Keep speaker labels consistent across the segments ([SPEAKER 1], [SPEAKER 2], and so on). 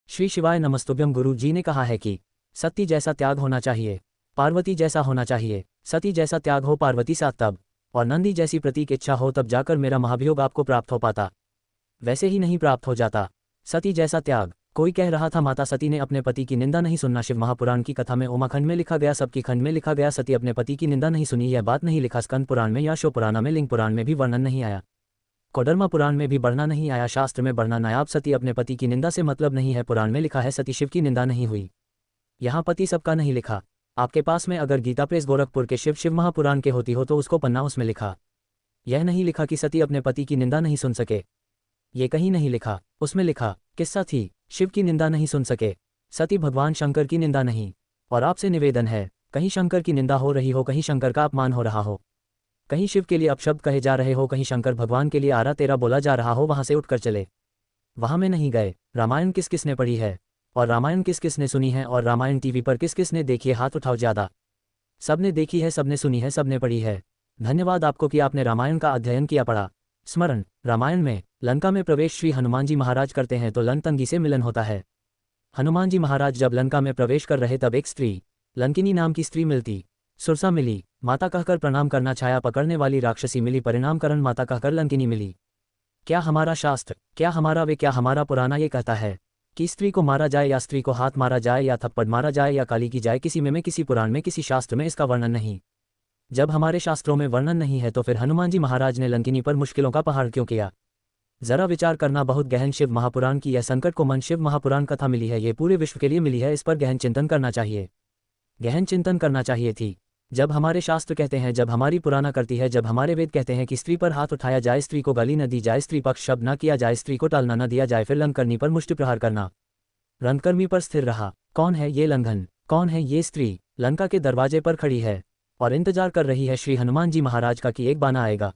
[SPEAKER 1] श्री शिवाय नमस्तुभ्यम। गुरु जी ने कहा है कि सती जैसा त्याग होना चाहिए, पार्वती जैसा होना चाहिए। सती जैसा त्याग हो, पार्वती सा तब, और नंदी जैसी प्रतीक इच्छा हो, तब जाकर मेरा महाभियोग आपको प्राप्त हो पाता, वैसे ही नहीं प्राप्त हो जाता। सती जैसा त्याग। कोई कह रहा था माता सती ने अपने पति की निंदा नहीं सुनना। शिव महापुराण की कथा में उमाखंड में लिखा गया, सबकी खंड में लिखा गया, सती अपने पति की निंदा नहीं सुनी। यह बात नहीं लिखा स्कंद पुराण में या शो पुराण में, लिंग पुराण में भी वर्णन नहीं आया, कोडरमा पुराण में भी बढ़ना नहीं आया, शास्त्र में बढ़ना नायाब। सती अपने पति की निंदा से मतलब नहीं है। पुराण में लिखा है सती शिव की निंदा नहीं हुई। यहाँ पति सबका नहीं लिखा। आपके पास में अगर गीता प्रेस गोरखपुर के शिव महापुराण के होती हो तो उसको पन्ना उसमें लिखा। यह नहीं लिखा कि सती अपने पति की निंदा नहीं सुन सके, ये कहीं नहीं लिखा। उसमें लिखा किस्सा थी, शिव की निंदा नहीं सुन सके, सती भगवान शंकर की निंदा नहीं। और आपसे निवेदन है, कहीं शंकर की निंदा हो रही हो, कहीं शंकर का अपमान हो रहा हो, कहीं शिव के लिए अपशब्द कहे जा रहे हो, कहीं शंकर भगवान के लिए आरा तेरा बोला जा रहा हो, वहां से उठकर चले। वहां में नहीं गए। रामायण किस किस ने पढ़ी है और रामायण किस किस ने सुनी है और रामायण टीवी पर किस किस ने देखी है? हाथ उठाओ ज़्यादा। सबने देखी है, सबने सुनी है, सबने पढ़ी है। धन्यवाद आपको कि आपने रामायण का अध्ययन किया, पढ़ा। स्मरण, रामायण में लंका में प्रवेश श्री हनुमान जी महाराज करते हैं तो लंतंगी से मिलन होता है। हनुमान जी महाराज जब लंका में प्रवेश कर रहे तब एक स्त्री, लंकिनी नाम की स्त्री मिलती। सुरसा मिली, माता कहकर प्रणाम करना, छाया पकड़ने वाली राक्षसी मिली, परिणाम करण माता कहकर लंकिनी मिली। क्या हमारा शास्त्र, क्या हमारा वे, क्या हमारा पुराना ये कहता है कि स्त्री को मारा जाए या स्त्री को हाथ मारा जाए या थप्पड़ मारा जाए या काली की जाए? किसी में किसी पुराण में, किसी शास्त्र में इसका वर्णन नहीं। जब हमारे शास्त्रों में वर्णन नहीं है तो फिर हनुमान जी महाराज ने लंकिनी पर मुश्किलों का पहाड़ क्यों किया? जरा विचार करना बहुत गहन। शिव महापुराण की यह संकट को मन शिव महापुराण कथा मिली है, ये पूरे विश्व के लिए मिली है। इस पर गहन चिंतन करना चाहिए, गहन चिंतन करना चाहिए थी। जब हमारे शास्त्र कहते हैं, जब हमारी पुराना करती है, जब हमारे वेद कहते हैं कि स्त्री पर हाथ उठाया जाए, स्त्री को गाली न दी जाए, स्त्री पक्ष शब्द न किया जाए, स्त्री को टालना न दिया जाए, फिर लंकर्णी पर मुष्टि प्रहार करना, रंगकर्मी पर स्थिर रहा। कौन है ये लंघन? कौन है ये स्त्री? लंका के दरवाजे पर खड़ी है और इंतजार कर रही है श्री हनुमान जी महाराज का कि एक बाना आएगा,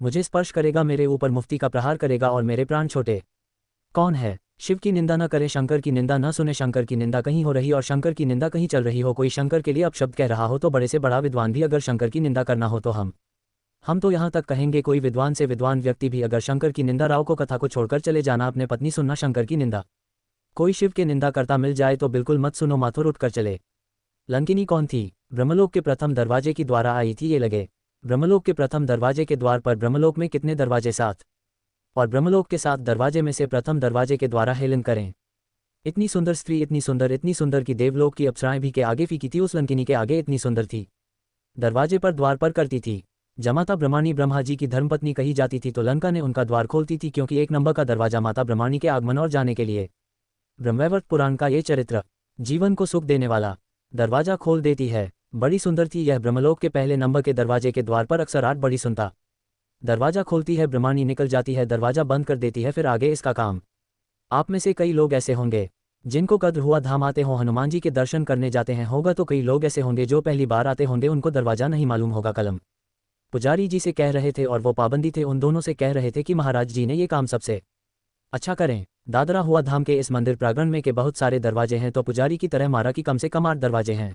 [SPEAKER 1] मुझे स्पर्श करेगा, मेरे ऊपर मुफ्ती का प्रहार करेगा और मेरे प्राण छोटे। कौन है? शिव की निंदा न करे, शंकर की निंदा न सुने, शंकर की निंदा कहीं हो रही और शंकर की निंदा कहीं चल रही हो, कोई शंकर के लिए अपशब्द कह रहा हो तो बड़े से बड़ा विद्वान भी अगर शंकर की निंदा करना हो तो हम तो यहाँ तक कहेंगे कोई विद्वान से विद्वान व्यक्ति भी अगर शंकर की निंदा, राव को कथा को छोड़कर चले जाना, अपने पत्नी सुनना, शंकर की निंदा। कोई शिव के निंदा करता मिल जाए तो बिल्कुल मत सुनो, माथुर उठकर चले। लंकिनी कौन थी? ब्रह्मलोक के प्रथम दरवाजे की द्वारा आई थी। ये लगे ब्रह्मलोक के प्रथम दरवाजे के द्वार पर, ब्रह्मलोक में कितने दरवाजे? 7, और ब्रह्मलोक के 7 दरवाजे में से प्रथम दरवाजे के द्वारा हेलन करें। इतनी सुंदर स्त्री, इतनी सुंदर कि देवलोक की अप्सराएं भी के आगे फीकी थी, उस लंकिनी के आगे इतनी सुंदर थी। दरवाजे पर द्वार पर करती थी। जमाता ब्रह्माणी ब्रह्मा जी की धर्मपत्नी कही जाती थी तो लंका ने उनका द्वार खोलती थी, क्योंकि 1 नंबर का दरवाजा माता ब्रह्माणी के आगमन और जाने के लिए। ब्रह्मवैवर्त पुराण का ये चरित्र, जीवन को सुख देने वाला, दरवाजा खोल देती है। बड़ी सुंदर थी यह। ब्रह्मलोक के पहले नंबर के दरवाजे के द्वार पर अक्सर 8 बड़ी सुनता। दरवाजा खोलती है, ब्रह्माणी निकल जाती है, दरवाजा बंद कर देती है, फिर आगे इसका काम। आप में से कई लोग ऐसे होंगे जिनको कद्र हुआ धाम आते हों, हनुमान जी के दर्शन करने जाते हैं, होगा तो कई लोग ऐसे होंगे जो पहली बार आते होंगे, उनको दरवाजा नहीं मालूम होगा। कलम पुजारी जी से कह रहे थे और वो पाबंदी थे, उन दोनों से कह रहे थे कि महाराज जी ने ये काम सबसे अच्छा करें। दादरा हुआ धाम के इस मंदिर प्रांगण में के बहुत सारे दरवाजे हैं, तो पुजारी की तरह मारा कि कम से कम 8 दरवाजे हैं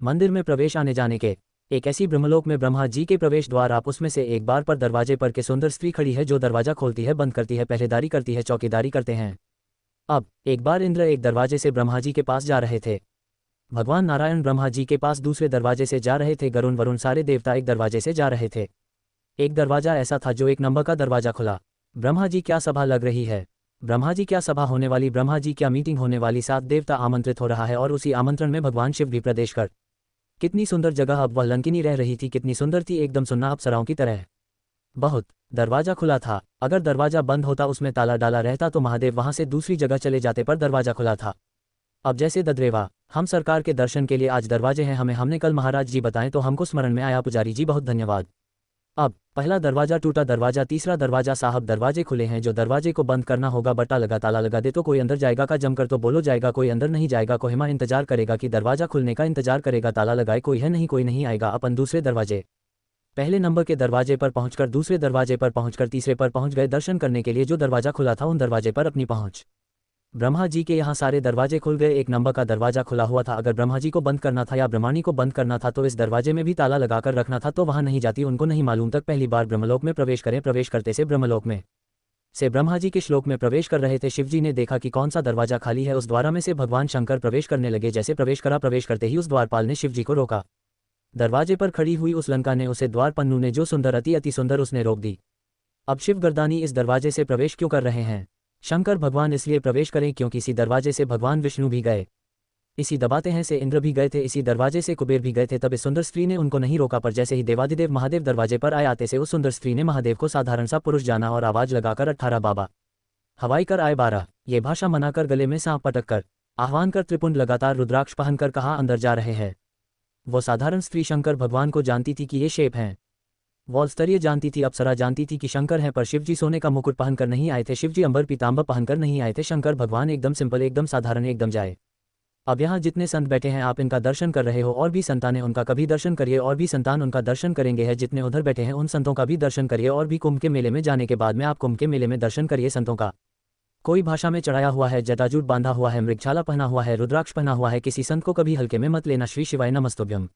[SPEAKER 1] मंदिर में प्रवेश आने जाने के। एक ऐसी ब्रह्मलोक में ब्रह्मा जी के प्रवेश द्वार, आप उसमें से एक बार पर दरवाजे पर के सुंदर स्त्री खड़ी है जो दरवाजा खोलती है, बंद करती है, पहरेदारी करती है, चौकीदारी करते हैं। अब एक बार इंद्र एक दरवाजे से ब्रह्मा जी के पास जा रहे थे, भगवान नारायण ब्रह्मा जी के पास दूसरे दरवाजे से जा रहे थे, गरुण वरुण सारे देवता एक दरवाजे से जा रहे थे। एक दरवाजा ऐसा था जो 1 नंबर का दरवाजा खुला। ब्रह्मा जी क्या सभा लग रही है, ब्रह्मा जी क्या सभा होने वाली, ब्रह्मा जी क्या मीटिंग होने वाली, 7 देवता आमंत्रित हो रहा है और उसी आमंत्रण में भगवान शिव भी प्रवेश कर। कितनी सुंदर जगह अब वह लंकिनी रह रही थी, कितनी सुंदर थी, एकदम सुन्ना अप्सराओं की तरह। बहुत। दरवाजा खुला था, अगर दरवाजा बंद होता, उसमें ताला डाला रहता तो महादेव वहां से दूसरी जगह चले जाते, पर दरवाजा खुला था। अब जैसे ददरेवा, हम सरकार के दर्शन के लिए आज दरवाजे हैं, हमने कल महाराज जी बताएं तो हमको स्मरण में आया, पुजारी जी बहुत धन्यवाद। अब पहला दरवाजा टूटा, दरवाजा तीसरा दरवाजा, साहब दरवाजे खुले हैं, जो दरवाजे को बंद करना होगा बट्टा लगा, ताला लगा दे तो कोई अंदर जाएगा, का जमकर तो बोलो जाएगा, कोई अंदर नहीं जाएगा, कोहिमा इंतजार करेगा कि दरवाजा खुलने का इंतजार करेगा, ताला लगाए कोई है नहीं, कोई नहीं आएगा। अपन दूसरे दरवाजे, पहले नंबर के दरवाजे पर पहुंचकर, दूसरे दरवाजे पर पहुंचकर, तीसरे पर पहुंच गए दर्शन करने के लिए। जो दरवाजा खुला था उन दरवाजे पर अपनी पहुंच। ब्रह्मा जी के यहाँ सारे दरवाजे खुल गए, 1 नंबर का दरवाजा खुला हुआ था। अगर ब्रह्मा जी को बंद करना था या ब्रह्माणी को बंद करना था तो इस दरवाजे में भी ताला लगाकर रखना था, तो वहां नहीं जाती, उनको नहीं मालूम तक पहली बार ब्रह्मलोक में प्रवेश करें। प्रवेश करते से ब्रह्मलोक में से ब्रह्मा जी के श्लोक में प्रवेश कर रहे थे। शिवजी ने देखा कि कौन सा दरवाजा खाली है, उस द्वारा में से भगवान शंकर प्रवेश करने लगे। जैसे प्रवेश करते ही उस द्वारपाल ने शिवजी को रोका। दरवाजे पर खड़ी हुई उस लंका ने उसे द्वारपन्नू ने जो सुंदर अति सुंदर उसने रोक दी। अब शिव गर्दानी इस दरवाजे से प्रवेश क्यों कर रहे हैं? शंकर भगवान इसलिए प्रवेश करें क्योंकि इसी दरवाजे से भगवान विष्णु भी गए, इसी दबाते हैं से इंद्र भी गए थे, इसी दरवाजे से कुबेर भी गए थे। तब इस सुंदर स्त्री ने उनको नहीं रोका, पर जैसे ही देवादिदेव महादेव दरवाजे पर आए आते से उस सुंदर स्त्री ने महादेव को साधारण सा पुरुष जाना और आवाज लगाकर 18 बाबा हवाई कर आए 12 ये भाषा मनाकर गले में सांप पटक कर आह्वान कर त्रिपुंड लगातार रुद्राक्ष पहनकर कहाँ अंदर जा रहे हैं। वो साधारण स्त्री शंकर भगवान को जानती थी कि ये शेप हैं, वॉल स्तरीय जानती थी, अप्सरा जानती थी कि शंकर हैं, पर शिवजी सोने का मुकुट पहनकर नहीं आए थे, शिवजी अंबर पीतांबर पहनकर नहीं आए थे। शंकर भगवान एकदम सिंपल, एकदम साधारण, एकदम जाए। अब यहाँ जितने संत बैठे हैं आप इनका दर्शन कर रहे हो, और भी संतानें उनका कभी दर्शन करिए, और भी संतान उनका दर्शन करेंगे। है जितने उधर बैठे हैं उन संतों का भी दर्शन करिए, और भी कुंभ के मेले में जाने के बाद में आप कुंभ के मेले में दर्शन करिए संतों का। कोई भाषा में चढ़ाया हुआ है, जटाजूट बांधा हुआ है, मृगछाला पहना हुआ है, रुद्राक्ष पहना हुआ है, किसी संत को कभी हल्के में मत लेना। श्री शिवाय नमस्तुभ्यम।